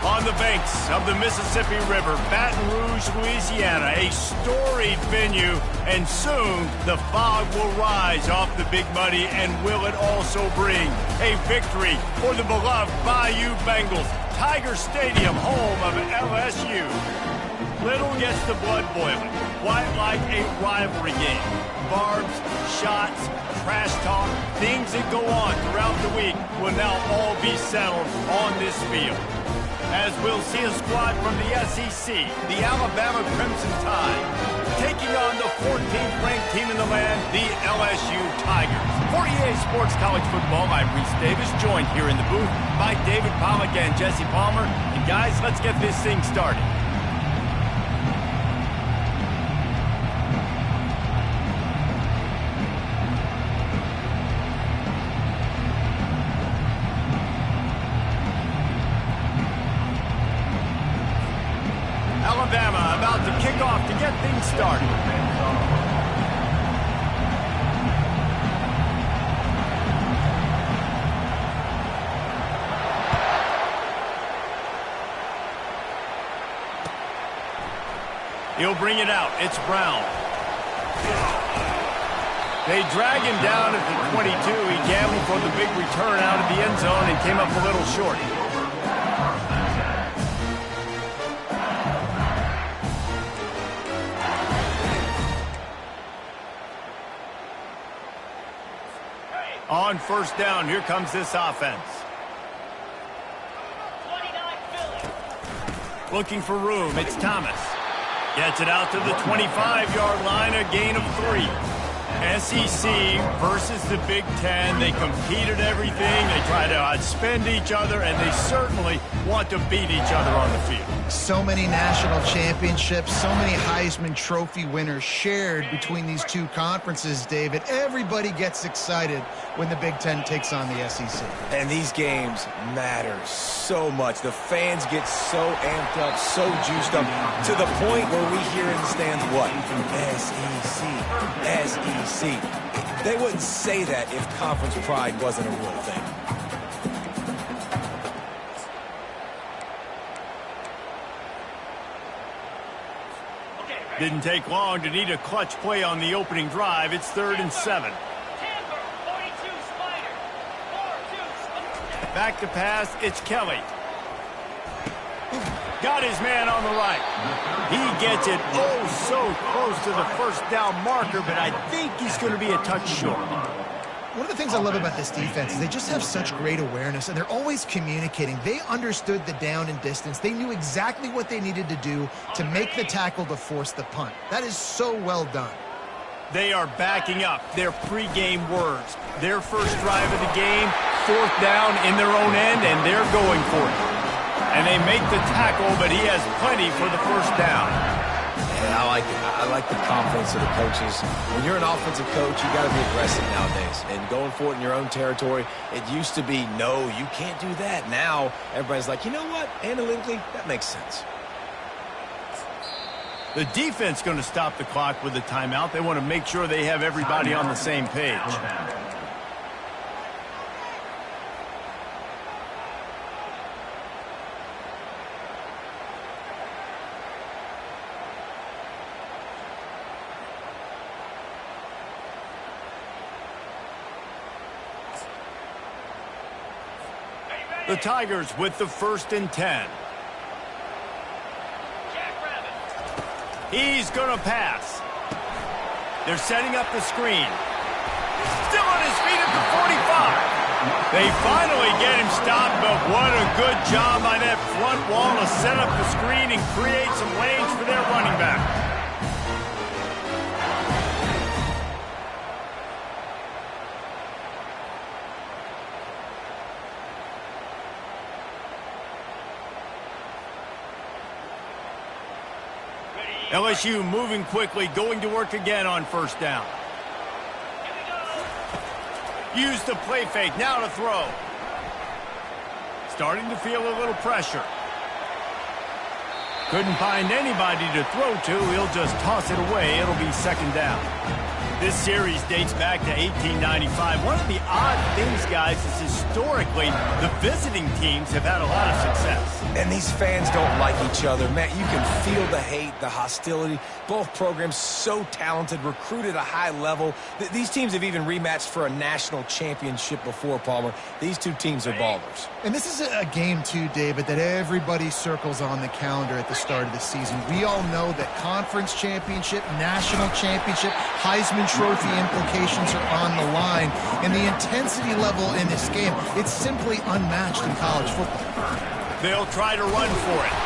On the banks of the Mississippi River, Baton Rouge, Louisiana, a storied venue, and soon the fog will rise off the Big Muddy, and will it also bring a victory for the beloved Bayou Bengals. Tiger Stadium, home of LSU. Little gets the blood boiling, quite like a rivalry game. Barbs, shots, trash talk, things that go on throughout the week will now all be settled on this field. As we'll see a squad from the SEC, the Alabama Crimson Tide, taking on the 14th ranked team in the land, the LSU Tigers. For EA Sports College Football, I'm Reese Davis, joined here in the booth by David Pollack and Jesse Palmer. And guys, let's get this thing started. Alabama about to kick off to get things started. He'll bring it out. It's Brown. They drag him down at the 22. He gambled for the big return out of the end zone and came up a little short. On first down, here comes this offense. Looking for room, it's Thomas. Gets it out to the 25-yard line, a gain of 3. SEC versus the Big Ten. They compete at everything. They try to outspend each other, and they certainly want to beat each other on the field. So many national championships, so many Heisman Trophy winners shared between these two conferences, David. Everybody gets excited when the Big Ten takes on the SEC. And these games matter so much. The fans get so amped up, so juiced up, to the point where we hear in the stands, what? SEC, SEC. They wouldn't say that if conference pride wasn't a real thing. Didn't take long to need a clutch play on the opening drive. It's 3rd and 7. Back to pass, it's Kelly. Got his man on the right. He gets it oh so close to the first down marker, but I think he's going to be a touch short. One of the things I love about this defense is they just have such great awareness, and they're always communicating. They understood the down and distance. They knew exactly what they needed to do to make the tackle to force the punt. That is so well done. They are backing up their pregame words. Their first drive of the game, 4th down in their own end, and they're going for it. And they make the tackle, but he has plenty for the first down. Yeah, I like it. I like the confidence of the coaches. When you're an offensive coach, you got to be aggressive nowadays. And going for it in your own territory, it used to be, no, you can't do that. Now, everybody's like, you know what? Analytically, that makes sense. The defense going to stop the clock with a timeout. They want to make sure they have everybody on the same page. The Tigers with the 1st and 10. He's going to pass. They're setting up the screen. Still on his feet at the 45. They finally get him stopped, but what a good job by that front wall to set up the screen and create some lanes for their running back. LSU moving quickly, going to work again on first down. Use the play fake, now to throw. Starting to feel a little pressure. Couldn't find anybody to throw to. He'll just toss it away. It'll be 2nd down. This series dates back to 1895. One of the odd things, guys, is historically the visiting teams have had a lot of success. And these fans don't like each other. Man, you can feel the hate, the hostility. Both programs so talented, recruited at a high level. These teams have even rematched for a national championship before, Palmer. These two teams are ballers. And this is a game, too, David, that everybody circles on the calendar at the start of the season. We all know that conference championship, national championship, Heisman Trophy implications are on the line. And the intensity level in this game, it's simply unmatched in college football. They'll try to run for it.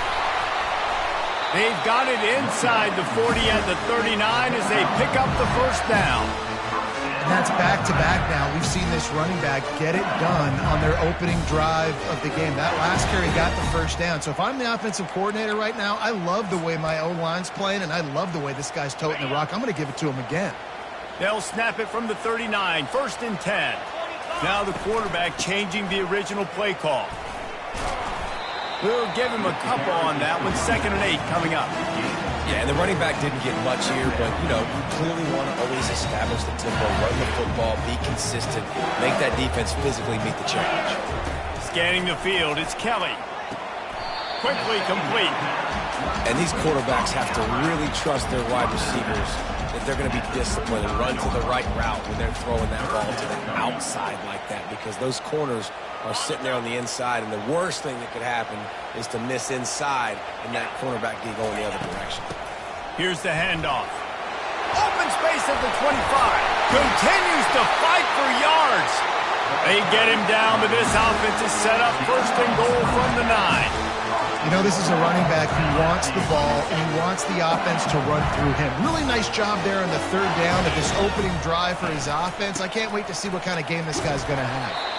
They've got it inside the 40 at the 39 as they pick up the first down. And that's back-to-back now. We've seen this running back get it done on their opening drive of the game. That last carry got the first down. So if I'm the offensive coordinator right now, I love the way my O-line's playing, and I love the way this guy's toting the rock. I'm going to give it to him again. They'll snap it from the 39, 1st and 10. Now the quarterback changing the original play call. We'll give him a couple on that one. 2nd and 8 coming up. Yeah, and the running back didn't get much here, but, you know, you clearly want to always establish the tempo, run the football, be consistent, make that defense physically meet the challenge. Scanning the field, it's Kelly. Quickly complete. And these quarterbacks have to really trust their wide receivers that they're going to be disciplined and run to the right route when they're throwing that ball to the outside like that, because those corners are sitting there on the inside, and the worst thing that could happen is to miss inside and that cornerback be going the other direction. Here's the handoff. Open space at the 25. Continues to fight for yards. They get him down, but this offense is set up 1st and goal from the 9. You know, this is a running back who wants the ball, and he wants the offense to run through him. Really nice job there on the 3rd down of this opening drive for his offense. I can't wait to see what kind of game this guy's going to have.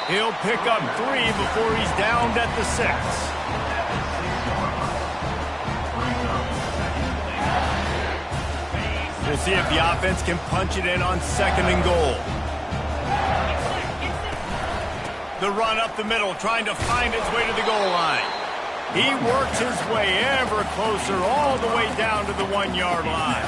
He'll pick up 3 before he's downed at the 6. We'll see if the offense can punch it in on 2nd and goal. The run up the middle, trying to find its way to the goal line. He works his way ever closer all the way down to the 1-yard line.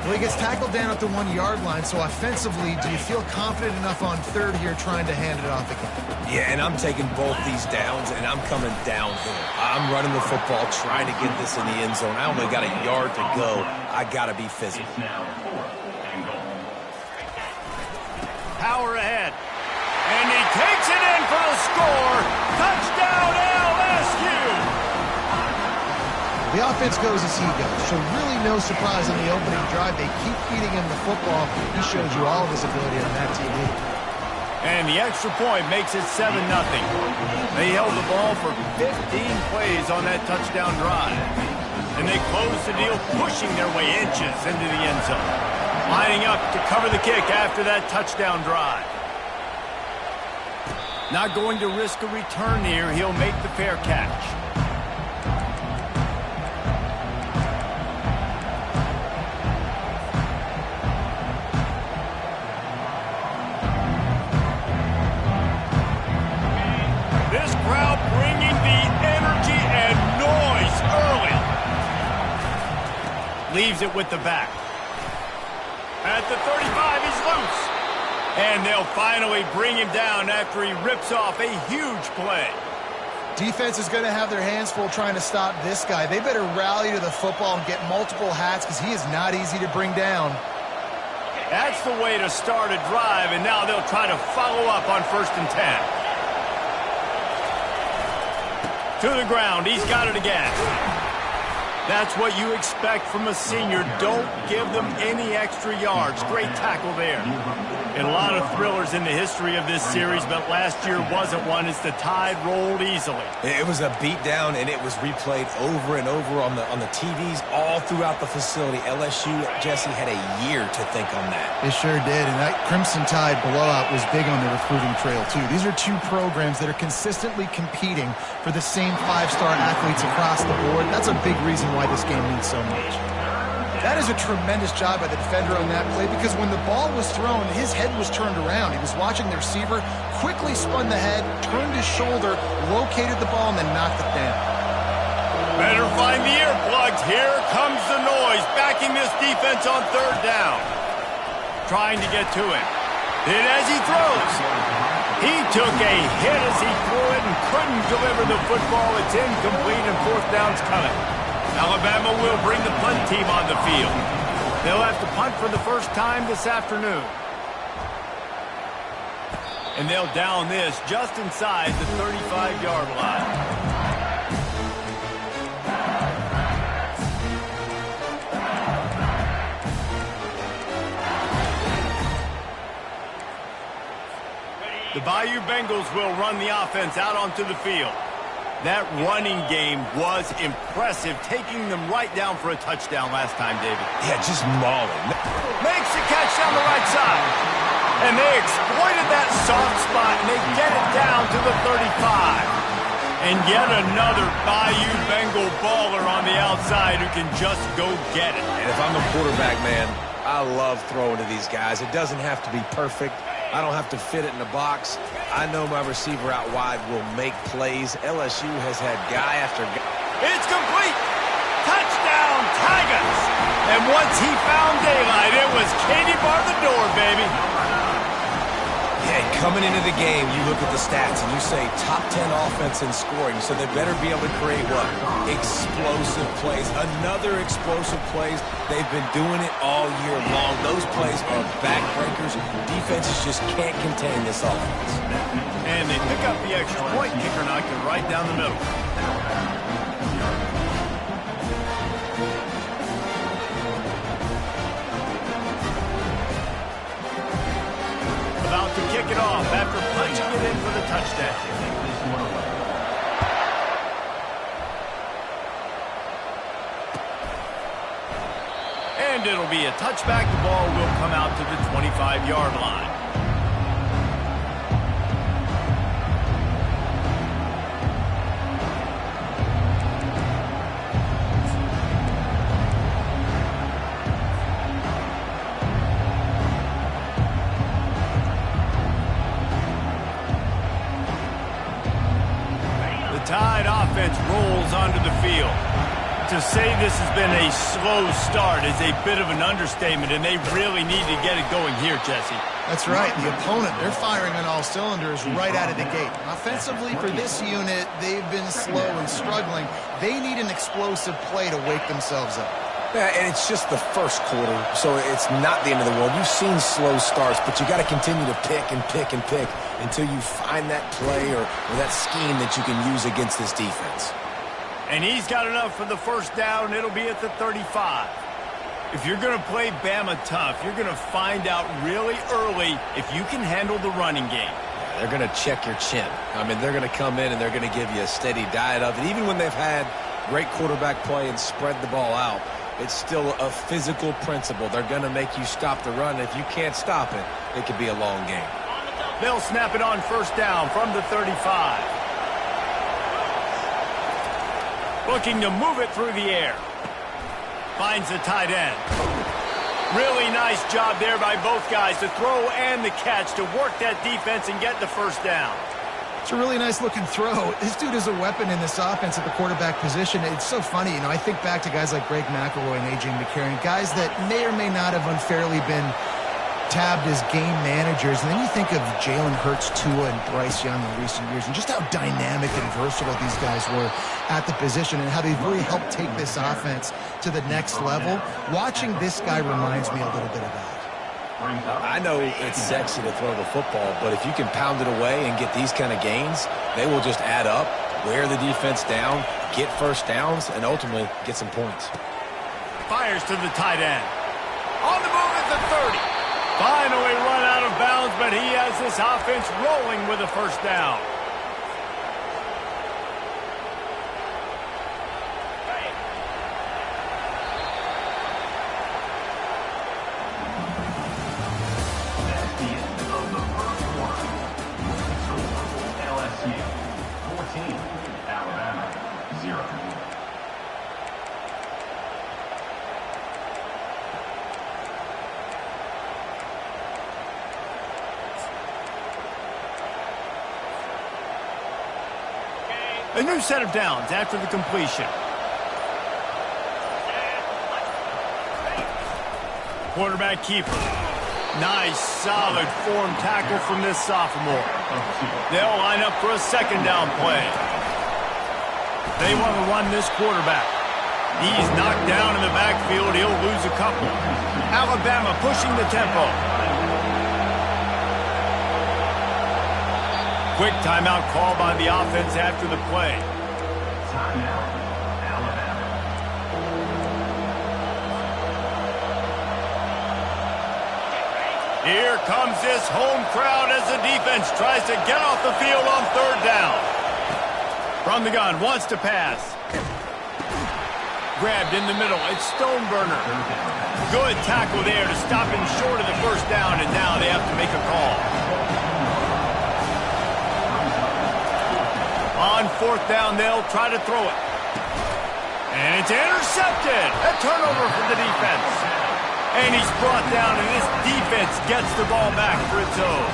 Well, he gets tackled down at the 1-yard line, so offensively, do you feel confident enough on 3rd here trying to hand it off again? Yeah, and I'm taking both these downs, and I'm coming downhill. I'm running the football, trying to get this in the end zone. I only got a yard to go. I got to be physical. Power ahead. And he takes it in for the score. Touchdown, LSU! The offense goes as he goes, so really no surprise on the opening drive. They keep feeding him the football. He shows you all of his ability on that TV. And the extra point makes it 7-0. They held the ball for 15 plays on that touchdown drive. And they close the deal, pushing their way inches into the end zone. Lining up to cover the kick after that touchdown drive. Not going to risk a return here. He'll make the fair catch. This crowd bringing the energy and noise early. Leaves it with the back. At the 35, he's loose. And they'll finally bring him down after he rips off a huge play. Defense is going to have their hands full trying to stop this guy. They better rally to the football and get multiple hats because he is not easy to bring down. That's the way to start a drive, and now they'll try to follow up on 1st and 10. To the ground, he's got it again. That's what you expect from a senior. Don't give them any extra yards. Great tackle there. And a lot of thrillers in the history of this series, but last year wasn't one as the tide rolled easily. It was a beatdown, and it was replayed over and over on the TVs all throughout the facility. LSU, Jesse, had a year to think on that. It sure did, and that Crimson Tide blowout was big on the recruiting trail, too. These are two programs that are consistently competing for the same 5-star athletes across the board. That's a big reason why this game means so much. That is a tremendous job by the defender on that play because when the ball was thrown, his head was turned around. He was watching the receiver, quickly spun the head, turned his shoulder, located the ball, and then knocked it down. Better find the earplugs. Here comes the noise, backing this defense on 3rd down. trying to get to him. Then as he throws, he took a hit as he threw it and couldn't deliver the football. It's incomplete and fourth down's coming. Alabama will bring the punt team on the field. They'll have to punt for the first time this afternoon. And they'll down this just inside the 35-yard line. The Bayou Bengals will run the offense out onto the field. That running game was impressive, taking them right down for a touchdown last time, David. Yeah, just mauling. Makes the catch down the right side. And they exploited that soft spot, and they get it down to the 35. And yet another Bayou Bengal baller on the outside who can just go get it. And if I'm a quarterback, man, I love throwing to these guys. It doesn't have to be perfect. I don't have to fit it in the box. I know my receiver out wide will make plays. LSU has had guy after guy. It's complete. Touchdown, Tigers. And once he found daylight, it was Katie bar the door, baby. Yeah, coming into the game, you look at the stats and you say top 10 offense in scoring, so they better be able to create what? Explosive plays. Another explosive plays. They've been doing it all year long. Those plays are backbreakers. Defenses just can't contain this offense. And they pick up the extra point. Kicker knocked it right down the middle. About to kick it off after punching it in for the touchdown. And it'll be a touchback. The ball will come out to the 25-yard line. Tide offense rolls onto the field. To say this has been a slow start is a bit of an understatement, and they really need to get it going here, Jesse. That's right. The opponent, they're firing on all cylinders right out of the gate. Offensively, for this unit, they've been slow and struggling. They need an explosive play to wake themselves up. Yeah, and it's just the first quarter, so it's not the end of the world. You've seen slow starts, but you got to continue to pick and pick and pick until you find that play or that scheme that you can use against this defense. And he's got enough for the first down. It'll be at the 35. If you're going to play Bama tough, you're going to find out really early if you can handle the running game. Yeah, they're going to check your chin. I mean, they're going to come in and they're going to give you a steady diet of it. Even when they've had great quarterback play and spread the ball out, it's still a physical principle. They're going to make you stop the run. If you can't stop it, it could be a long game. They'll snap it on first down from the 35. Looking to move it through the air. Finds the tight end. Really nice job there by both guys to throw and the catch to work that defense and get the first down. It's a really nice-looking throw. This dude is a weapon in this offense at the quarterback position. It's so funny, you know, I think back to guys like Greg McElroy and A.J. McCarron, guys that may or may not have unfairly been tabbed as game managers. And then you think of Jalen Hurts, Tua, and Bryce Young in recent years, and just how dynamic and versatile these guys were at the position and how they've really helped take this offense to the next level. Watching this guy reminds me a little bit of that. I know it's sexy to throw the football, but if you can pound it away and get these kind of gains, they will just add up, wear the defense down, get first downs, and ultimately get some points. Fires to the tight end. On the move at the 30. Finally run out of bounds, but he has this offense rolling with a first down. A new set of downs after the completion. Quarterback keeper. Nice, solid form tackle from this sophomore. They'll line up for a second down play. They want to run this quarterback. He's knocked down in the backfield. He'll lose a couple. Alabama pushing the tempo. Quick timeout call by the offense after the play. Here comes this home crowd as the defense tries to get off the field on third down. From the gun, wants to pass. Grabbed in the middle, it's Stoneburner. Good tackle there to stop him short of the first down, and now they have to make a call. On fourth down, they'll try to throw it. And it's intercepted. A turnover for the defense. And he's brought down, and this defense gets the ball back for its own.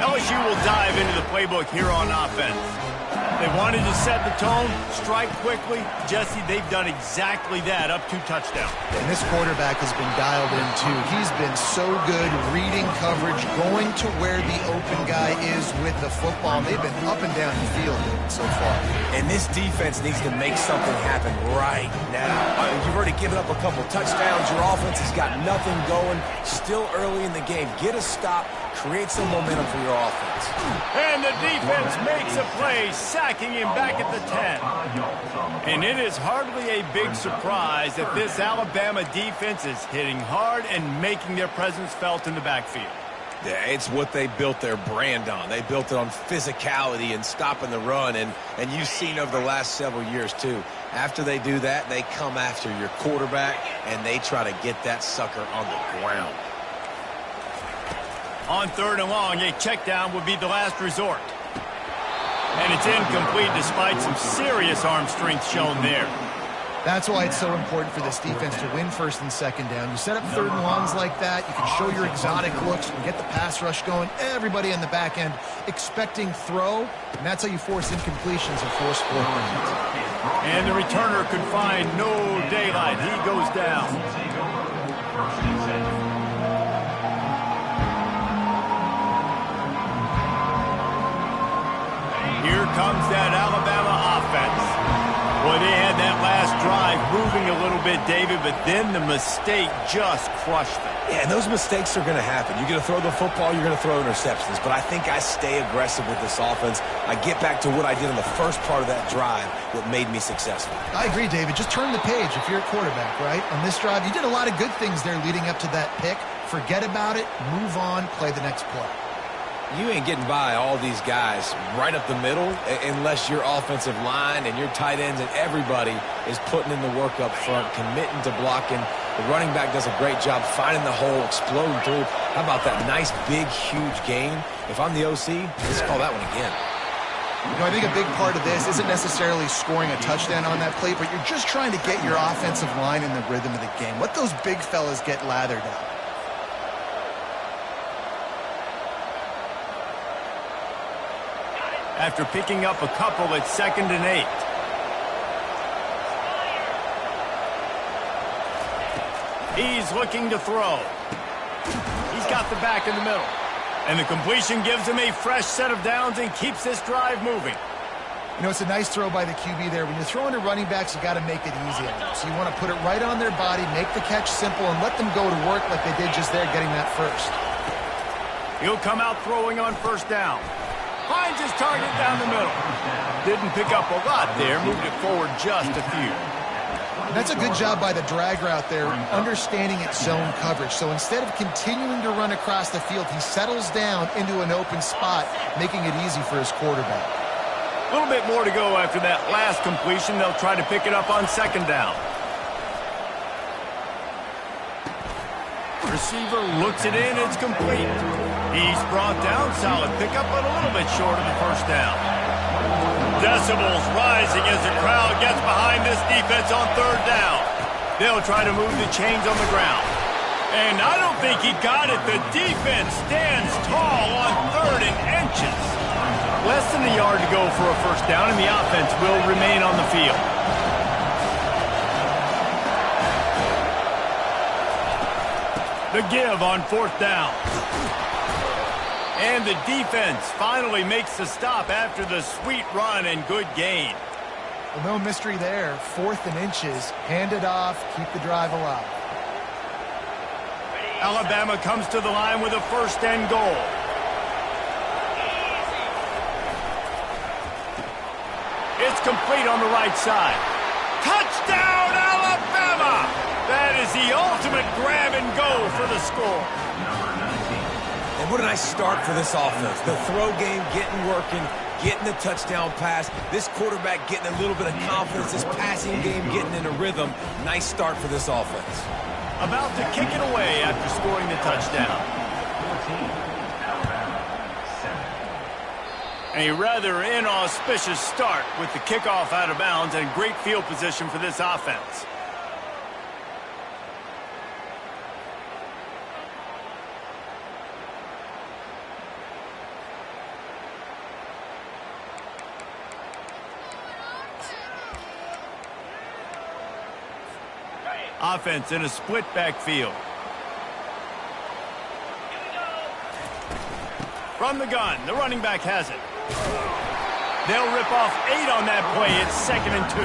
LSU will dive into the playbook here on offense. They wanted to set the tone, strike quickly. Jesse, they've done exactly that, up 2 touchdowns. And this quarterback has been dialed in, too. He's been so good reading coverage, going to where the open guy is with the football. They've been up and down the field so far. And this defense needs to make something happen right now. You've already given up a couple touchdowns. Your offense has got nothing going. Still early in the game. Get a stop. Create some momentum for your offense. And the defense makes a play, sacking him back at the 10. And it is hardly a big surprise that this Alabama defense is hitting hard and making their presence felt in the backfield. Yeah, it's what they built their brand on. They built it on physicality and stopping the run, and you've seen over the last several years, too. After they do that, they come after your quarterback, and they try to get that sucker on the ground. On third and long, a check down would be the last resort. And it's incomplete despite some serious arm strength shown there. That's why it's so important for this defense to win first and second down. You set up third and longs like that, you can show your exotic looks, you can get the pass rush going, everybody on the back end expecting throw, and that's how you force incompletions and force 4 points. And the returner could find no daylight. He goes down. Here comes that Alabama offense. Boy, they had that last drive moving a little bit, David, but then the mistake just crushed them. Yeah, and those mistakes are going to happen. You're going to throw the football, you're going to throw interceptions. But I think I stay aggressive with this offense. I get back to what I did in the first part of that drive that made me successful. I agree, David. Just turn the page if you're a quarterback, right? On this drive, you did a lot of good things there leading up to that pick. Forget about it, move on, play the next play. You ain't getting by all these guys right up the middle unless your offensive line and your tight ends and everybody is putting in the work up front, committing to blocking. The running back does a great job finding the hole, exploding through. How about that nice, big, huge gain? If I'm the OC, let's call that one again. You know, I think a big part of this isn't necessarily scoring a touchdown on that play, but you're just trying to get your offensive line in the rhythm of the game. Let those big fellas get lathered up. After picking up a couple at 2nd and 8. He's looking to throw. He's got the back in the middle. And the completion gives him a fresh set of downs and keeps this drive moving. You know, it's a nice throw by the QB there. When you're throwing to running backs, you got to make it easy on them. So you want to put it right on their body, make the catch simple, and let them go to work like they did just there getting that first. He'll come out throwing on first down. Finds his target down the middle. Didn't pick up a lot there. Moved it forward just a few. And that's a good job by the drag route there, understanding its zone coverage. So instead of continuing to run across the field, he settles down into an open spot, making it easy for his quarterback. A little bit more to go after that last completion. They'll try to pick it up on second down. Receiver looks it in. It's complete. He's brought down. Solid pickup, but a little bit short of the first down. Decibels rising as the crowd gets behind this defense on third down. They'll try to move the chains on the ground. And I don't think he got it. The defense stands tall on 3rd and inches. Less than a yard to go for a first down, and the offense will remain on the field. The give on 4th down. And the defense finally makes the stop after the sweet run and good gain. Well, no mystery there. 4th and inches. Hand it off. Keep the drive alive. Alabama comes to the line with a 1st and goal. It's complete on the right side. Touchdown, Alabama! That is the ultimate grab and go for the score. And what a nice start for this offense. The throw game getting working, getting the touchdown pass. This quarterback getting a little bit of confidence. This passing game getting in a rhythm. Nice start for this offense. About to kick it away after scoring the touchdown. A rather inauspicious start with the kickoff out of bounds and great field position for this offense. Offense in a split backfield. From the gun, the running back has it. They'll rip off 8 on that play. It's 2nd and 2.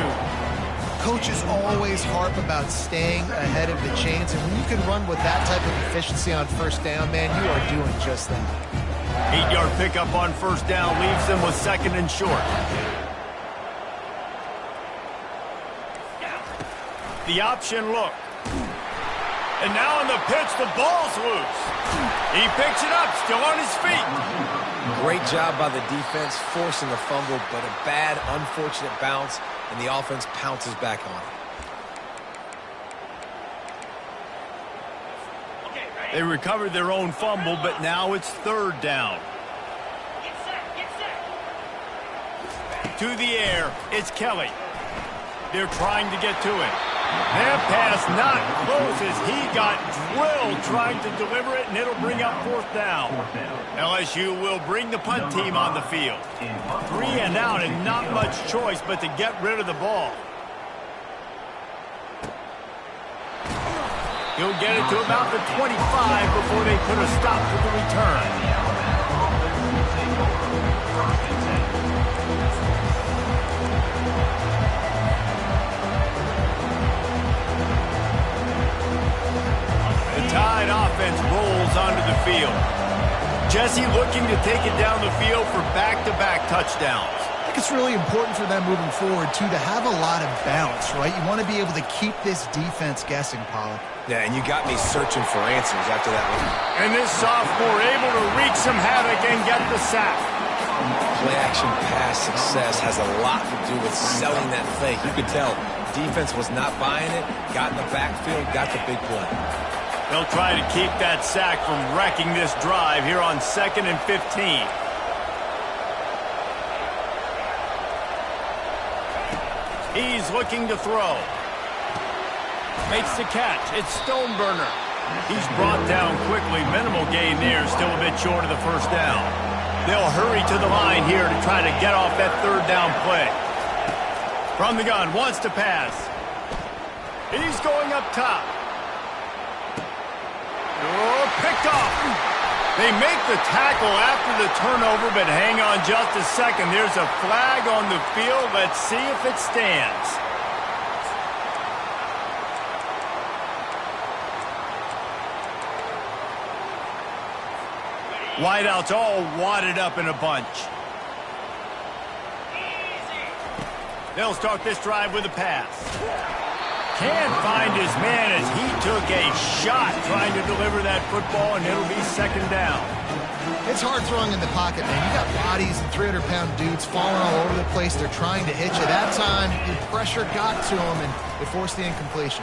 Coaches always harp about staying ahead of the chains, and when you can run with that type of efficiency on 1st down, man, you are doing just that. 8-yard pickup on 1st down leaves them with 2nd and short. The option look. And now on the pitch, the ball's loose. He picks it up, still on his feet. Great job by the defense, forcing the fumble, but a bad, unfortunate bounce, and the offense pounces back on it. They recovered their own fumble, but now it's 3rd down. To the air, it's Kelly. They're trying to get to it. That pass not close as he got drilled trying to deliver it, and it'll bring up 4th down. LSU will bring the punt team on the field. 3 and out and not much choice but to get rid of the ball. He'll get it to about the 25 before they put a stop to the return. Tide offense rolls onto the field. Jesse looking to take it down the field for back-to-back touchdowns. I think it's really important for them moving forward, too, to have a lot of balance, right? You want to be able to keep this defense guessing, Pollock. Yeah, and you got me searching for answers after that one. And this sophomore able to wreak some havoc and get the sack. Play-action pass success has a lot to do with selling that fake. You could tell defense was not buying it, got in the backfield, got the big play. They'll try to keep that sack from wrecking this drive here on 2nd and 15. He's looking to throw. Makes the catch. It's Stoneburner. He's brought down quickly. Minimal gain there. Still a bit short of the 1st down. They'll hurry to the line here to try to get off that 3rd down play. From the gun, wants to pass. He's going up top. Oh, picked off. They make the tackle after the turnover, but hang on just a second. There's a flag on the field. Let's see if it stands. Wideouts all wadded up in a bunch. They'll start this drive with a pass. Can't find his man as he took a shot trying to deliver that football, and it'll be 2nd down. It's hard throwing in the pocket, man. You got bodies and 300-pound dudes falling all over the place. They're trying to hit you. That time, the pressure got to him, and it forced the incompletion.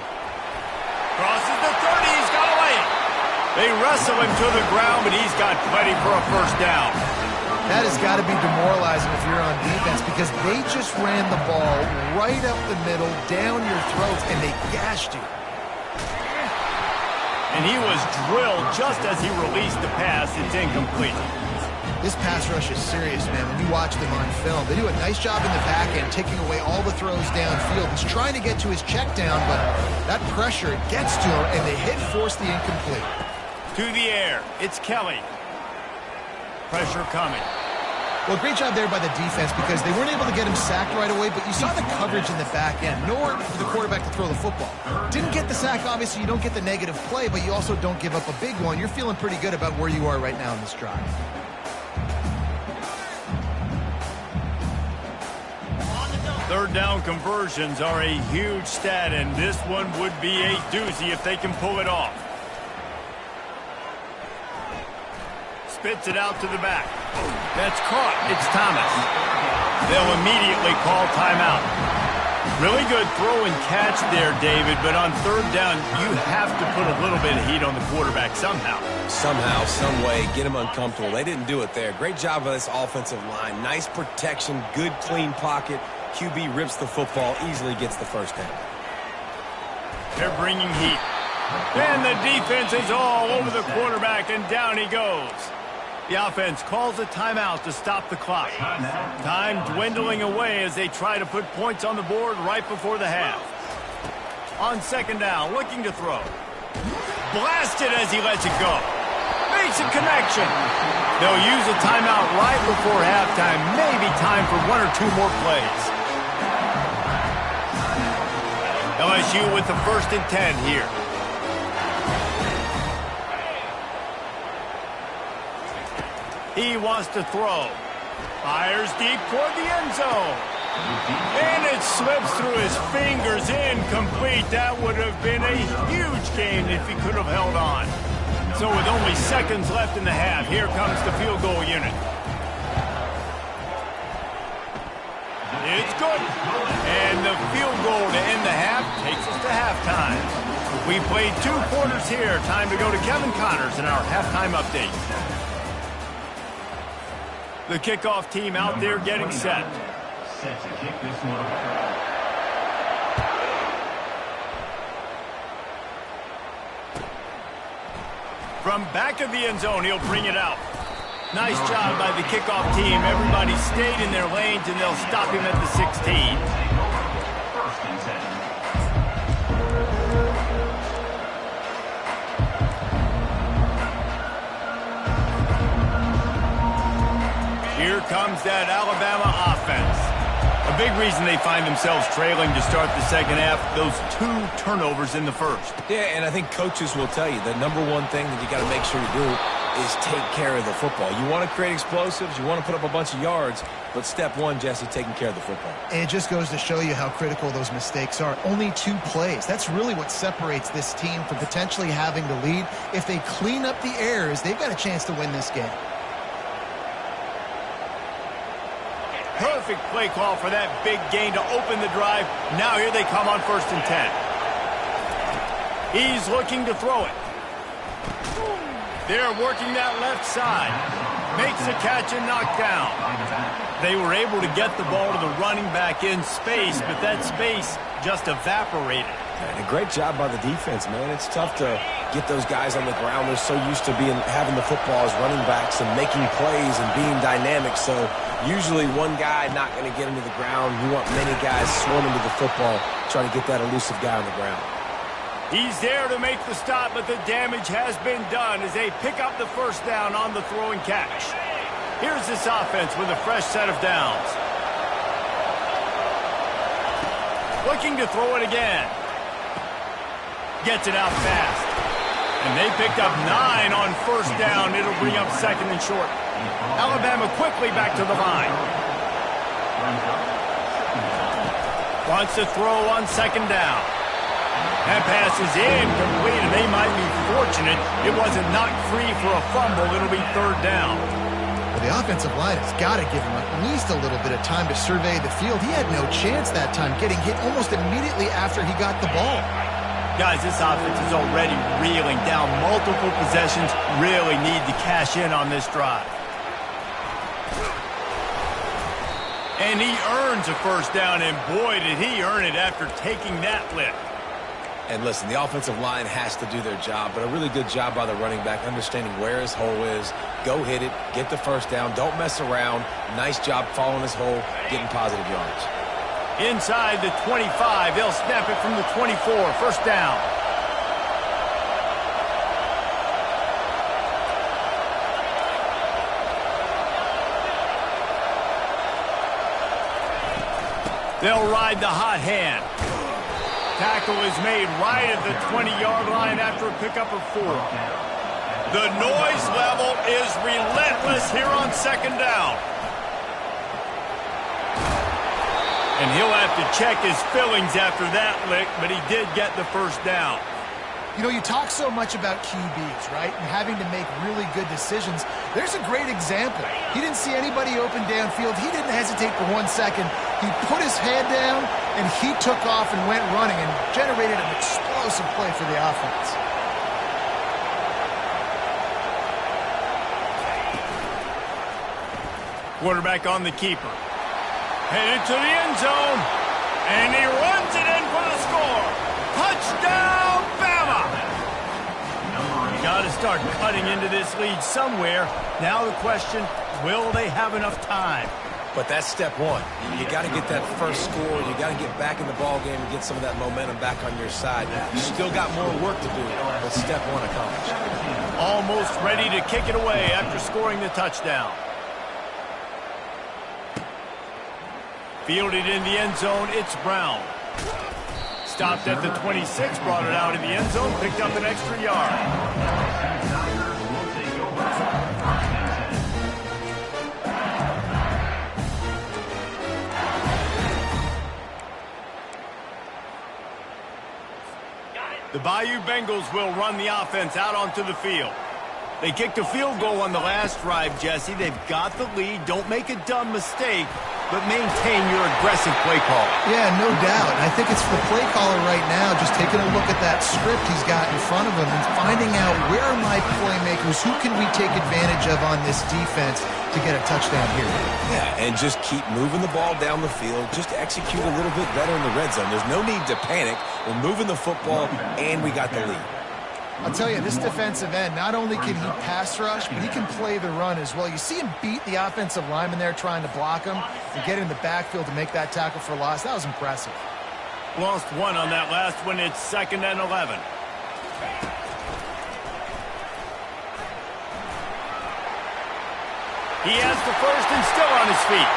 Crosses the 30. He's got away. They wrestle him to the ground, but he's got plenty for a 1st down. That has got to be demoralizing if you're on defense because they just ran the ball right up the middle, down your throats, and they gashed you. And he was drilled just as he released the pass. It's incomplete. This pass rush is serious, man. When you watch them on film, they do a nice job in the back end, taking away all the throws downfield. He's trying to get to his check down, but that pressure gets to him, and the hit forced the incomplete. To the air. It's Kelly. Pressure coming. Well, great job there by the defense because they weren't able to get him sacked right away, but you saw the coverage in the back end. Nowhere for the quarterback to throw the football. Didn't get the sack, obviously. You don't get the negative play, but you also don't give up a big one. You're feeling pretty good about where you are right now in this drive. Third down conversions are a huge stat, and this one would be a doozy if they can pull it off. Spits it out to the back. That's caught. It's Thomas. They'll immediately call timeout. Really good throw and catch there, David, but on third down, you have to put a little bit of heat on the quarterback somehow. Somehow, some way, get him uncomfortable. They didn't do it there. Great job by this offensive line. Nice protection, good clean pocket. QB rips the football, easily gets the first down. They're bringing heat. And the defense is all over the quarterback, and down he goes. The offense calls a timeout to stop the clock. Time dwindling away as they try to put points on the board right before the half. On second down, looking to throw. Blasted as he lets it go. Makes a connection. They'll use a timeout right before halftime. Maybe time for one or two more plays. LSU with the 1st and 10 here. He wants to throw. Fires deep toward the end zone. And it slips through his fingers, incomplete. That would have been a huge gain if he could have held on. So with only seconds left in the half, here comes the field goal unit. It's good. And the field goal to end the half takes us to halftime. We played 2 quarters here. Time to go to Kevin Connors in our halftime update. The kickoff team out there getting set. Set to kick this one off. From back of the end zone, he'll bring it out. Nice job by the kickoff team. Everybody stayed in their lanes, and they'll stop him at the 16. Here comes that Alabama offense. A big reason they find themselves trailing to start the second half, those 2 turnovers in the first. Yeah, and I think coaches will tell you the number one thing that you got to make sure you do is take care of the football. You want to create explosives, you want to put up a bunch of yards, but step one, Jesse, taking care of the football. And it just goes to show you how critical those mistakes are. Only 2 plays. That's really what separates this team from potentially having the lead. If they clean up the errors, they've got a chance to win this game. Perfect play call for that big gain to open the drive. Now here they come on 1st and 10. He's looking to throw it. They're working that left side. Makes a catch and knocked down. They were able to get the ball to the running back in space, but that space just evaporated. And a great job by the defense, man. It's tough to get those guys on the ground. They're so used to having the football as running backs and making plays and being dynamic. So usually one guy not going to get him to the ground. You want many guys swarming to the football, trying to get that elusive guy on the ground. He's there to make the stop, but the damage has been done as they pick up the 1st down on the throwing catch. Here's this offense with a fresh set of downs. Looking to throw it again. Gets it out fast. And they picked up 9 on 1st down. It'll bring up 2nd and short. Alabama quickly back to the line. Wants to throw on 2nd down. That pass is incomplete, and they might be fortunate it wasn't knocked free for a fumble. It'll be 3rd down. Well, the offensive line has got to give him at least a little bit of time to survey the field. He had no chance that time, getting hit almost immediately after he got the ball. Guys, this offense is already reeling down multiple possessions. Really need to cash in on this drive. And he earns a 1st down, and boy, did he earn it after taking that lift. And listen, the offensive line has to do their job, but a really good job by the running back, understanding where his hole is. Go hit it, get the 1st down, don't mess around. Nice job following his hole, getting positive yards. Inside the 25, they'll snap it from the 24, 1st down. They'll ride the hot hand. Tackle is made right at the 20-yard line after a pickup of 4. The noise level is relentless here on second down. And he'll have to check his fillings after that lick, but he did get the first down. You know, you talk so much about QBs, right, and having to make really good decisions. There's a great example. He didn't see anybody open downfield. He didn't hesitate for 1 second. He put his head down, and he took off and went running and generated an explosive play for the offense. Quarterback on the keeper. Headed to the end zone, and he runs it in for the score. Touchdown, Bama! Got to start cutting into this lead somewhere. Now the question, will they have enough time? But that's step one. You got to get that first score. You got to get back in the ball game and get some of that momentum back on your side. You still got more work to do, but step one accomplished. Almost ready to kick it away after scoring the touchdown. Fielded in the end zone, it's Brown. Stopped at the 26, brought it out in the end zone, picked up an extra yard. The Bayou Bengals will run the offense out onto the field. They kicked a field goal on the last drive, Jesse. They've got the lead. Don't make a dumb mistake, but maintain your aggressive play call. Yeah, no doubt. I think it's the play caller right now just taking a look at that script he's got in front of him and finding out where are my playmakers, who can we take advantage of on this defense to get a touchdown here. Yeah, and just keep moving the ball down the field. Just execute a little bit better in the red zone. There's no need to panic. We're moving the football, and we got the lead. I'll tell you, this defensive end, not only can he pass rush, but he can play the run as well. You see him beat the offensive lineman there trying to block him and get in the backfield to make that tackle for loss. That was impressive. Lost one on that last one. It's 2nd and 11. He has the first and still on his feet.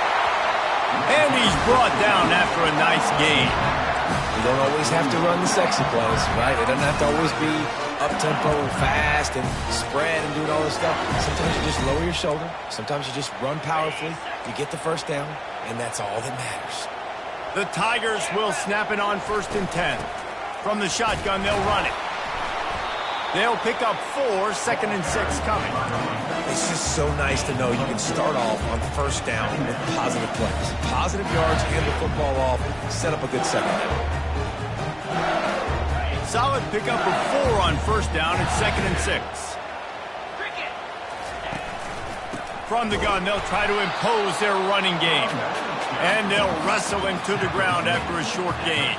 And he's brought down after a nice gain. You don't always have to run the sexy plays, right? It doesn't have to always be up-tempo and fast and spread and doing all this stuff. Sometimes you just lower your shoulder. Sometimes you just run powerfully. You get the first down, and that's all that matters. The Tigers will snap it on 1st and 10. From the shotgun, they'll run it. They'll pick up 4, 2nd and 6 coming. It's just so nice to know you can start off on 1st down with positive plays. Positive yards, hand the football off, set up a good second down. Solid pickup of 4 on 1st down and 2nd and 6. From the gun, they'll try to impose their running game. And they'll wrestle him to the ground after a short gain.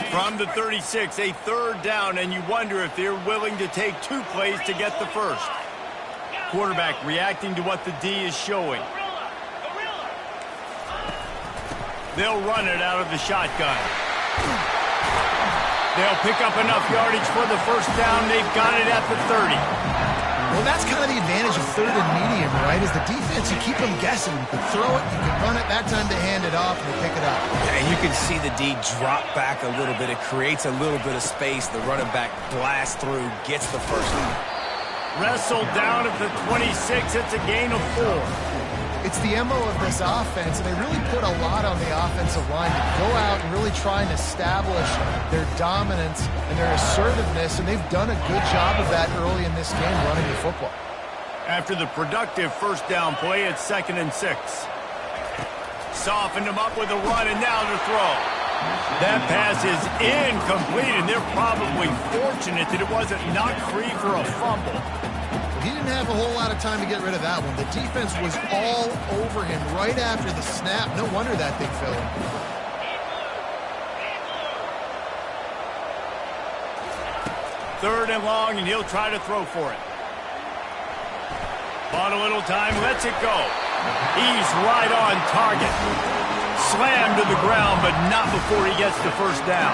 From the 36, a 3rd down, and you wonder if they're willing to take 2 plays to get the first. Quarterback reacting to what the D is showing. They'll run it out of the shotgun. They'll pick up enough yardage for the first down. They've got it at the 30. Well, that's kind of the advantage of 3rd and medium, right? Is the defense, you keep them guessing. You can throw it, you can run it, that time to hand it off, and they pick it up. Yeah, and you can see the D drop back a little bit. It creates a little bit of space. The running back blasts through, gets the first down. Wrestled down at the 26. It's a gain of 4. It's the MO of this offense, and they really put a lot on the offensive line to go out and really try and establish their dominance and their assertiveness, and they've done a good job of that early in this game running the football. After the productive first down play, it's 2nd and 6. Softened him up with a run, and now the throw. That pass is incomplete, and they're probably fortunate that it wasn't knocked free for a fumble. He didn't have a whole lot of time to get rid of that one. The defense was all over him right after the snap. No wonder that thing fell in. Third and long, and he'll try to throw for it. Bought a little time, lets it go. He's right on target. Slammed to the ground, but not before he gets the first down.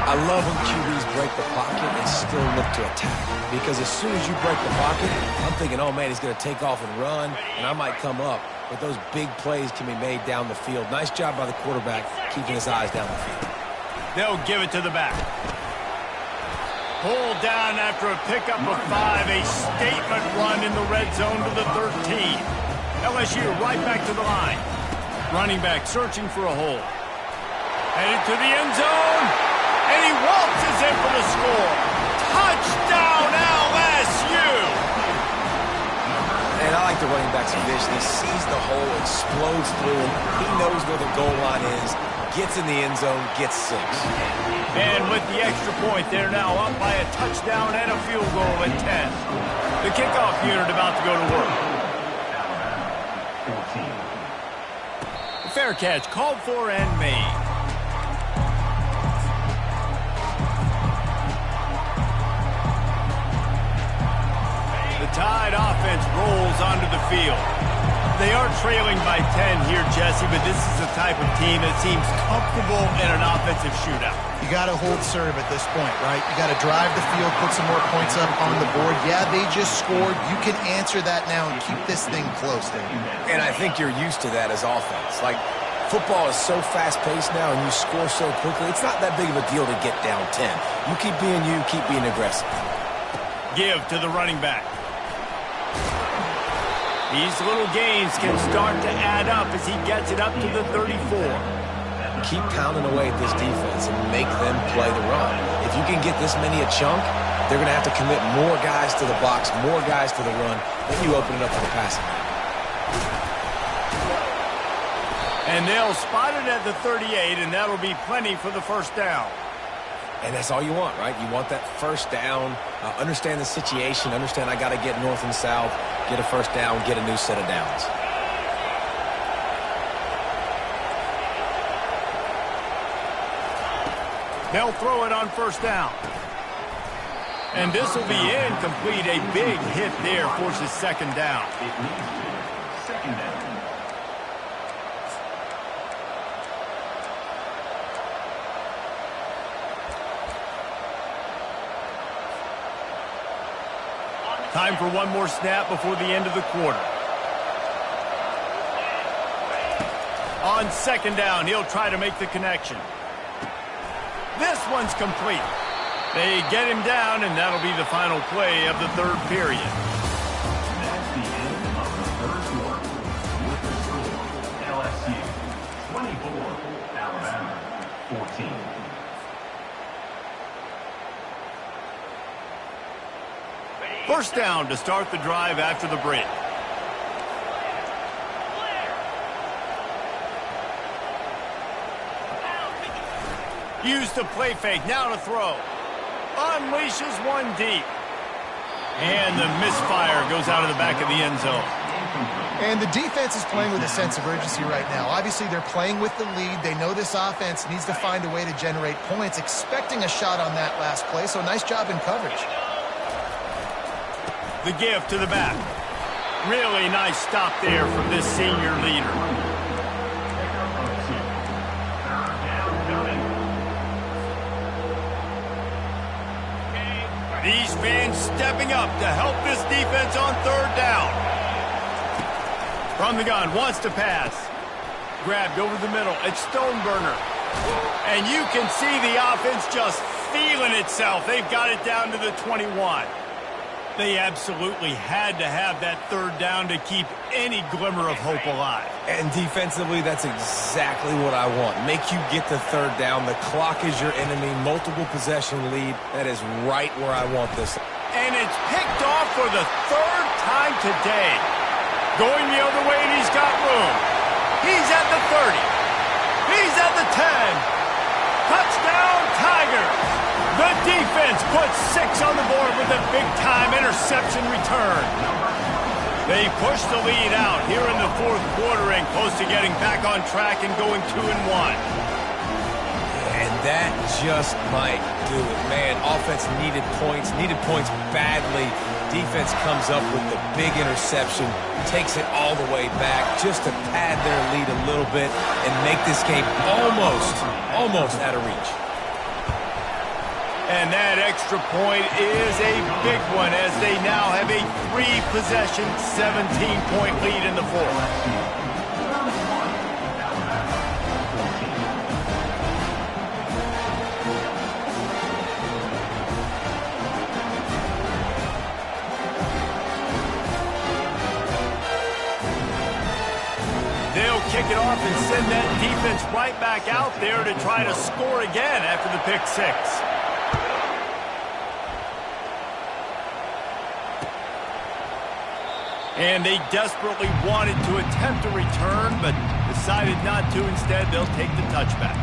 I love when QBs break the pocket and still look to attack. Because as soon as you break the pocket, I'm thinking, oh, man, he's going to take off and run, and I might come up. But those big plays can be made down the field. Nice job by the quarterback keeping his eyes down the field. They'll give it to the back. Pulled down after a pickup of 5. A statement run in the red zone to the 13. LSU right back to the line. Running back searching for a hole. Headed to the end zone. And he waltzes in for the score. Touchdown, LSU! And I like the running back's vision. He sees the hole, explodes through it. He knows where the goal line is, gets in the end zone, gets 6. And with the extra point, they're now up by a touchdown and a field goal at 10. The kickoff unit about to go to work. Fair catch called for and made. The Tide offense rolls onto the field. They are trailing by 10 here, Jesse, but this is the type of team that seems comfortable in an offensive shootout. You got to hold serve at this point, right? You got to drive the field, put some more points up on the board. Yeah, they just scored. You can answer that now and keep this thing close, Dave. And I think you're used to that as offense. Like, football is so fast-paced now and you score so quickly, it's not that big of a deal to get down 10. You keep being aggressive. Give to the running back. These little gains can start to add up as he gets it up to the 34. Keep pounding away at this defense and make them play the run. If you can get this many a chunk, they're going to have to commit more guys to the box, more guys to the run. Then you open it up for the passing. And they'll spot it at the 38, and that'll be plenty for the first down. And that's all you want, right? You want that first down, understand the situation, understand I got to get north and south, get a first down, get a new set of downs. They'll throw it on first down. And this will be incomplete. A big hit there forces second down. Second down. Time for one more snap before the end of the quarter. On second down, he'll try to make the connection. This one's complete. They get him down, and that'll be the final play of the third period. That's the end of the third quarter. With the score, LSU 24, Alabama 14. First down to start the drive after the break. Use the play fake, now to throw. Unleashes one deep. And the misfire goes out of the back of the end zone. And the defense is playing with a sense of urgency right now. Obviously, they're playing with the lead. They know this offense needs to find a way to generate points, expecting a shot on that last play, so nice job in coverage. The give to the back. Really nice stop there from this senior leader. These fans stepping up to help this defense on third down. From the gun, wants to pass. Grabbed over the middle. It's Stoneburner. And you can see the offense just feeling itself. They've got it down to the 21. They absolutely had to have that third down to keep any glimmer of hope alive. And defensively, that's exactly what I want. Make you get the third down. The clock is your enemy. Multiple possession lead. That is right where I want this. And it's picked off for the third time today. Going the other way, and he's got room. He's at the 30. He's at the 10. Touchdown, Tigers. The defense puts 6 on the board with a big-time interception return. They push the lead out here in the fourth quarter and close to getting back on track and going 2-1. And that just might do it. Man, offense needed points badly. Defense comes up with the big interception, takes it all the way back just to pad their lead a little bit and make this game almost out of reach. And that extra point is a big one as they now have a 3-possession, 17-point lead in the fourth. They'll kick it off and send that defense right back out there to try to score again after the pick six. And they desperately wanted to attempt a return, but decided not to. Instead, they'll take the touchback.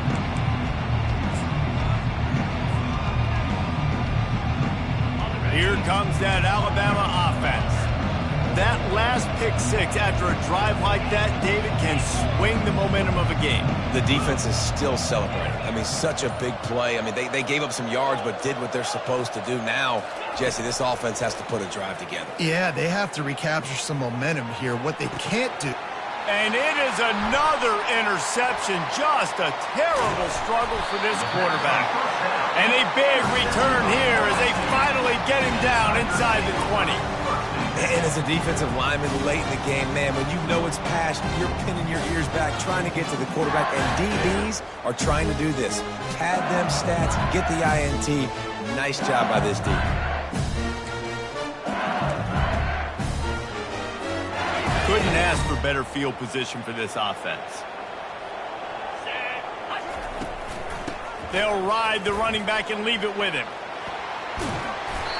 Here comes that Alabama offense. That last pick six after a drive like that, David, can swing the momentum of a game. The defense is still celebrating. I mean, such a big play. I mean, they gave up some yards but did what they're supposed to do. Now, Jesse, this offense has to put a drive together. Yeah, they have to recapture some momentum here. What they can't do. And it is another interception. Just a terrible struggle for this quarterback. And a big return here as they finally get him down inside the 20. And as a defensive lineman late in the game, man, when you know it's past, you're pinning your ears back, trying to get to the quarterback. And DBs are trying to do this. Pad them stats, get the INT. Nice job by this D. Couldn't ask for better field position for this offense. They'll ride the running back and leave it with him.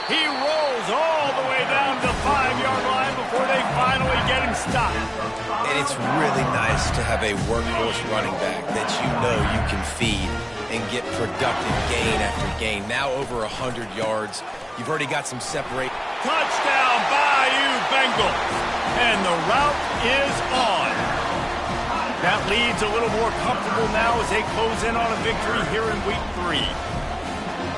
He rolls all the way down to the 5-yard line before they finally get him stopped. And it's really nice to have a workhorse running back that you know you can feed and get productive gain after gain. Now over 100 yards. You've already got some separate. Touchdown, Bayou Bengals. And the route is on. That lead's a little more comfortable now as they close in on a victory here in week 3.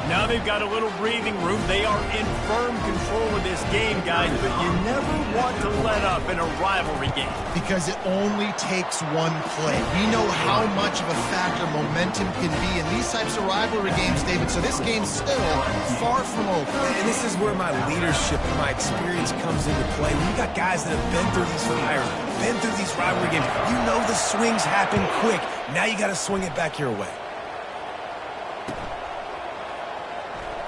Now they've got a little breathing room. They are in firm control of this game, guys, but you never want to let up in a rivalry game. Because it only takes one play. We know how much of a factor momentum can be in these types of rivalry games, David, so this game's still far from over. And this is where my leadership and my experience comes into play. When you got guys that have been through these fires, been through these rivalry games, you know the swings happen quick. Now you got to swing it back your way.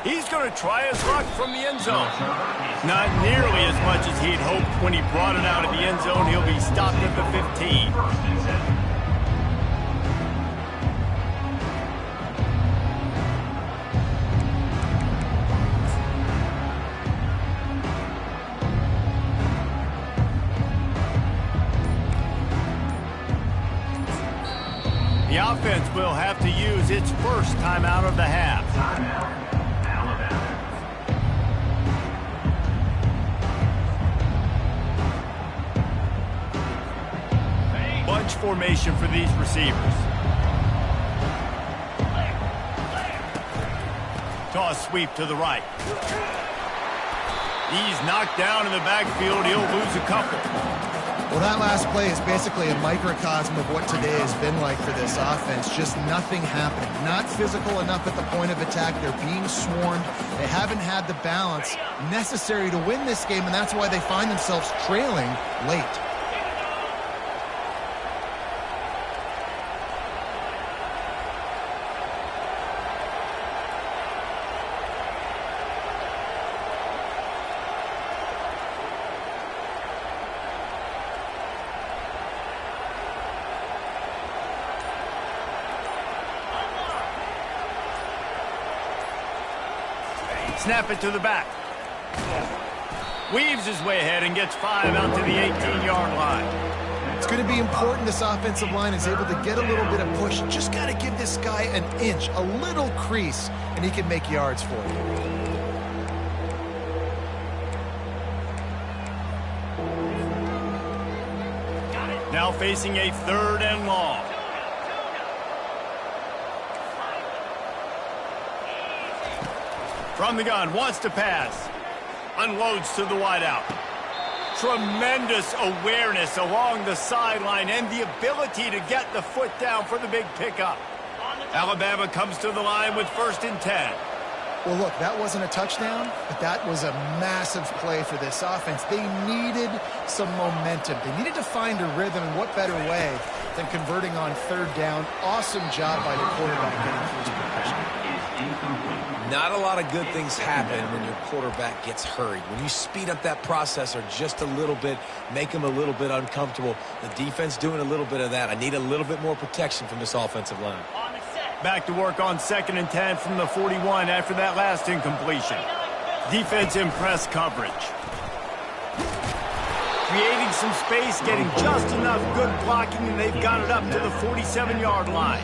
He's going to try his luck from the end zone. Not nearly as much as he'd hoped when he brought it out of the end zone. He'll be stopped at the 15. The offense will have to use its first timeout of the half. Bunch formation for these receivers. Toss sweep to the right. He's knocked down in the backfield. He'll lose a couple. Well, that last play is basically a microcosm of what today has been like for this offense. Just nothing happening. Not physical enough at the point of attack. They're being swarmed. They haven't had the balance necessary to win this game, and that's why they find themselves trailing late. Snap it to the back. Weaves his way ahead and gets 5 out to the 18-yard line. It's going to be important this offensive line is able to get a little bit of push. Just got to give this guy an inch, a little crease, and he can make yards for you. Now facing a 3rd and long. From the gun, wants to pass. Unloads to the wideout. Tremendous awareness along the sideline and the ability to get the foot down for the big pickup. Alabama comes to the line with 1st and 10. Well, look, that wasn't a touchdown, but that was a massive play for this offense. They needed some momentum. They needed to find a rhythm, and what better way than converting on 3rd down. Awesome job by the quarterback getting through his progression. Not a lot of good things happen when your quarterback gets hurried. When you speed up that processor just a little bit, make him a little bit uncomfortable, the defense doing a little bit of that. I need a little bit more protection from this offensive line. Back to work on 2nd and 10 from the 41 after that last incompletion. Defense in press coverage. Creating some space, getting just enough good blocking, and they've got it up to the 47-yard line.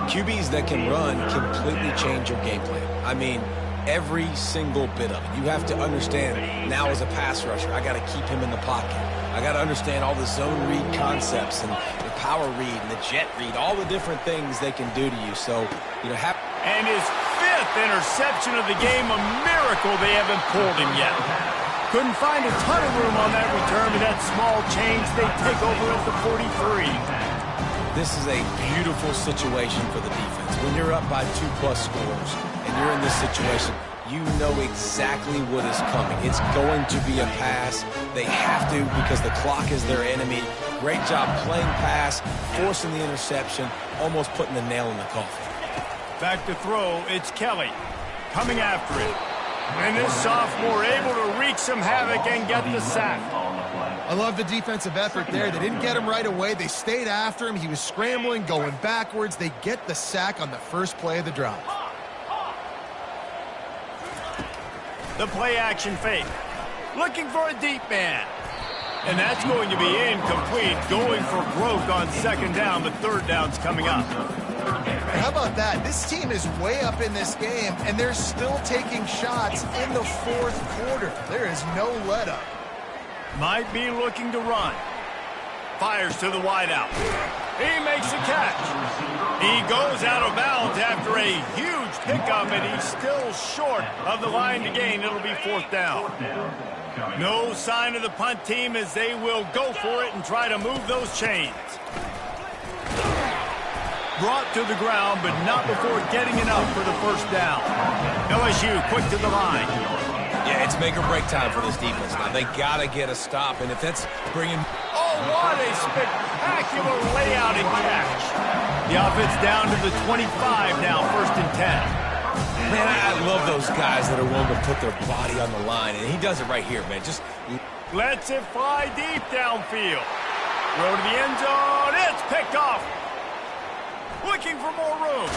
QBs that can run completely change your game plan. I mean, every single bit of it. You have to understand now as a pass rusher, I got to keep him in the pocket. I got to understand all the zone read concepts and the power read and the jet read, all the different things they can do to you. So, and his 5th interception of the game, a miracle they haven't pulled him yet. Couldn't find a ton of room on that return, but that small change, they take over at the 43. This is a beautiful situation for the defense. When you're up by 2+ scores and you're in this situation, you know exactly what is coming. It's going to be a pass. They have to because the clock is their enemy. Great job playing pass, forcing the interception, almost putting the nail in the coffin. Back to throw, it's Kelly coming after it. And this sophomore able to wreak some havoc and get the sack. I love the defensive effort there. They didn't get him right away. They stayed after him. He was scrambling, going backwards. They get the sack on the first play of the drive. The play action fake. Looking for a deep man. And that's going to be incomplete. Going for broke on 2nd down, but 3rd down's coming up. How about that? This team is way up in this game, and they're still taking shots in the 4th quarter. There is no let-up. Might be looking to run. Fires to the wideout. He makes a catch. He goes out of bounds after a huge pickup, and he's still short of the line to gain. It'll be 4th down. No sign of the punt team as they will go for it and try to move those chains. Brought to the ground, but not before getting enough for the 1st down. LSU quick to the line. Yeah, it's make or break time for this defense. Now, they got to get a stop, and if that's bringing... Oh, what a spectacular layout and catch. The offense down to the 25 now, 1st and 10. Man, I love those guys that are willing to put their body on the line, and he does it right here, man. Just lets it fly deep downfield. Throw to the end zone. It's picked off. Looking for more room.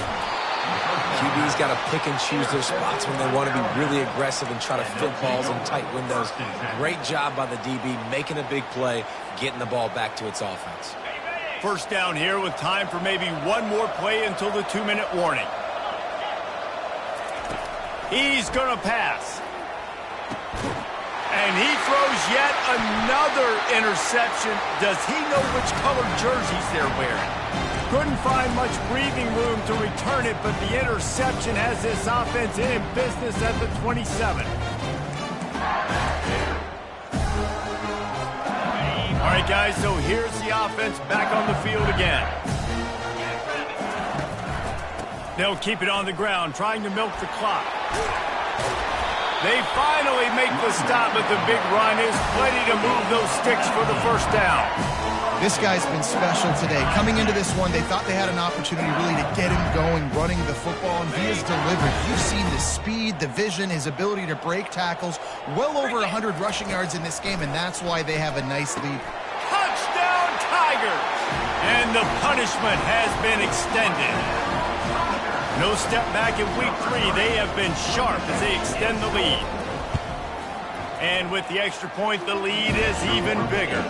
QB's got to pick and choose their spots when they want to be really aggressive and try to fit balls in tight windows. Great job by the DB, making a big play, getting the ball back to its offense. 1st down here with time for maybe one more play until the 2-minute warning. He's going to pass. And he throws yet another interception. Does he know which colored jerseys they're wearing? Couldn't find much breathing room to return it, but the interception has this offense in business at the 27. All right, guys, so here's the offense back on the field again. They'll keep it on the ground, trying to milk the clock. They finally make the stop, but the big run is plenty to move those sticks for the 1st down. This guy's been special today. Coming into this one, they thought they had an opportunity really to get him going, running the football, and he has delivered. You've seen the speed, the vision, his ability to break tackles. Well over 100 rushing yards in this game, and that's why they have a nice lead. Touchdown, Tigers! And the punishment has been extended. No step back in week 3. They have been sharp as they extend the lead. And with the extra point, the lead is even bigger.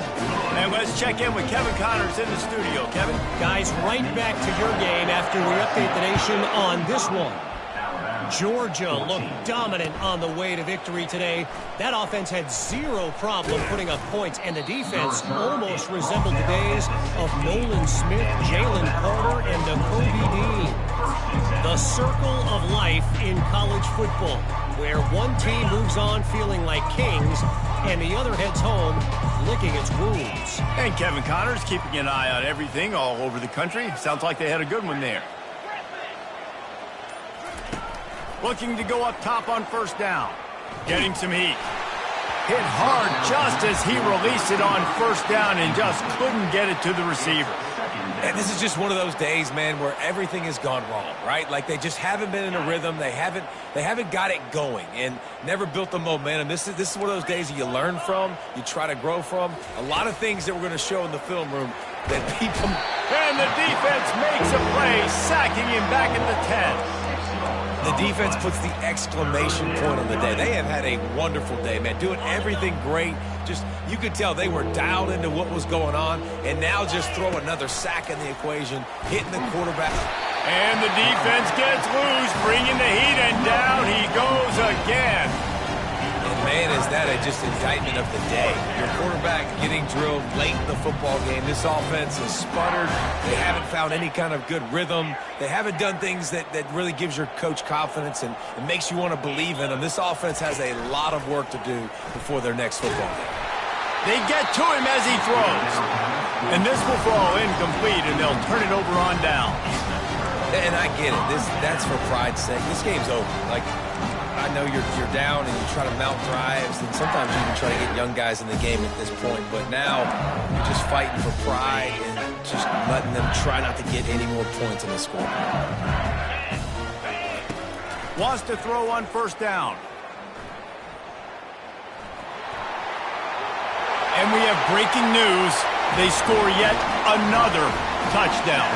And let's check in with Kevin Connors in the studio. Kevin? Guys, right back to your game after we update the nation on this one. Georgia looked dominant on the way to victory today. That offense had zero problem putting up points, and the defense almost resembled the days of Nolan Smith, Jalen Carter, and Nakobe Dean. The circle of life in college football. where one team moves on feeling like kings and the other heads home licking its wounds. And Kevin Connor's keeping an eye on everything all over the country. Sounds like they had a good one there. Looking to go up top on first down. Getting some heat. Hit hard just as he released it on first down and just couldn't get it to the receiver. And this is just one of those days, man, where everything has gone wrong, right? Like they just haven't been in a rhythm. They haven't got it going and never built the momentum. This is one of those days that you learn from, you try to grow from. A lot of things that we're going to show in the film room that people... And the defense makes a play, sacking him back at the 10. The defense puts the exclamation point on the day. They have had a wonderful day, man, doing everything great. Just, you could tell they were dialed into what was going on, and now just throw another sack in the equation, hitting the quarterback. And the defense gets loose, bringing the heat, and down he goes again. And, man, is that just indictment of the day. Your quarterback getting drilled late in the football game. This offense is sputtered. They haven't found any kind of good rhythm. They haven't done things that really gives your coach confidence and it makes you want to believe in them. This offense has a lot of work to do before their next football game. They get to him as he throws. And this will fall incomplete, and they'll turn it over on down. And I get it. That's for pride's sake. This game's over. Like, I know you're down and you try to mount drives, and sometimes you even try to get young guys in the game at this point. But now you're just fighting for pride and just letting them try not to get any more points in the score. Wants to throw on first down. And we have breaking news. They score yet another touchdown.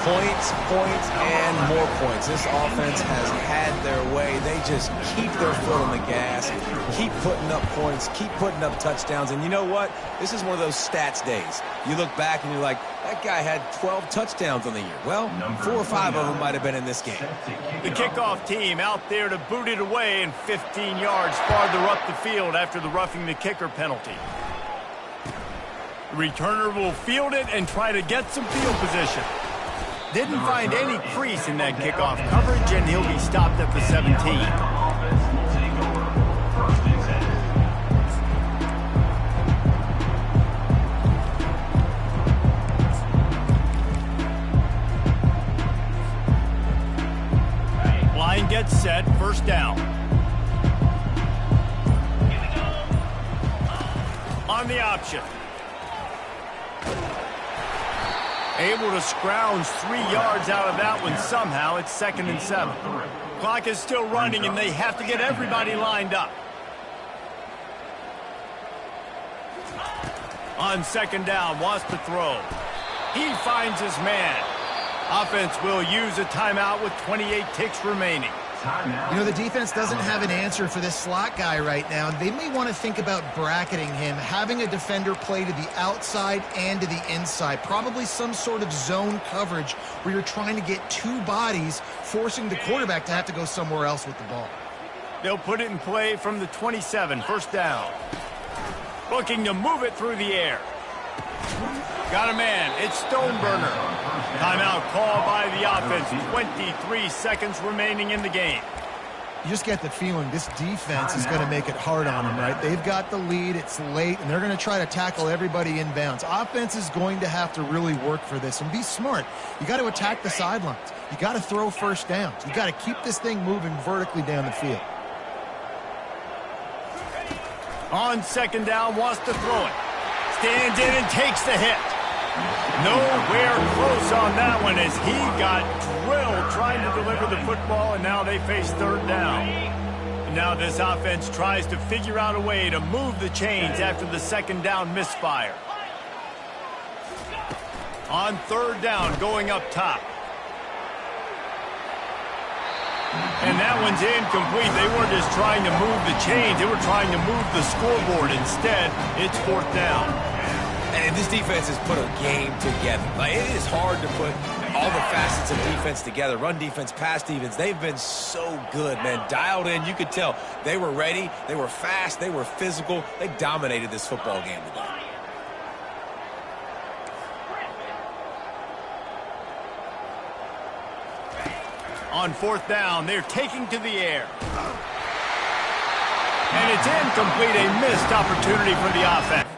Points, and more points. This offense has had their way. They just keep their foot on the gas, keep putting up points, keep putting up touchdowns. And you know what? This is one of those stats days. You look back and you're like, that guy had 12 touchdowns on the year. Well, 4 or 5 of them might have been in this game. The kickoff team out there to boot it away and 15 yards farther up the field after the roughing the kicker penalty. The returner will field it and try to get some field position. Didn't find any crease in that kickoff coverage, and he'll be stopped at the 17. Line gets set, first down. On the option. Able to scrounge 3 yards out of that one somehow. It's 2nd and 7. Clock is still running, and they have to get everybody lined up. On 2nd down, wants to throw. He finds his man. Offense will use a timeout with 28 ticks remaining. You know, the defense doesn't have an answer for this slot guy right now. They may want to think about bracketing him, having a defender play to the outside and to the inside. Probably some sort of zone coverage where you're trying to get 2 bodies, forcing the quarterback to have to go somewhere else with the ball. They'll put it in play from the 27, first down. Looking to move it through the air. Got a man. It's Stoneburner. Timeout call by the offense. 23 seconds remaining in the game. You just get the feeling this defense is going to make it hard on them, right? They've got the lead. It's late, and they're going to try to tackle everybody inbounds. Offense is going to have to really work for this and be smart. You got to attack the sidelines. You got to throw first downs. You got to keep this thing moving vertically down the field. On 2nd down, wants to throw it. Stands in and takes the hit. Nowhere close on that one as he got drilled trying to deliver the football, and now they face 3rd down. And now this offense tries to figure out a way to move the chains after the 2nd down misfire. On 3rd down, going up top. And that one's incomplete. They weren't just trying to move the chains. They were trying to move the scoreboard. Instead, it's 4th down. And this defense has put a game together. Like, it is hard to put all the facets of defense together. Run defense, pass defense. They've been so good, man. Dialed in. You could tell they were ready. They were fast. They were physical. They dominated this football game today. On fourth down, they're taking to the air. And it's incomplete, a missed opportunity for the offense.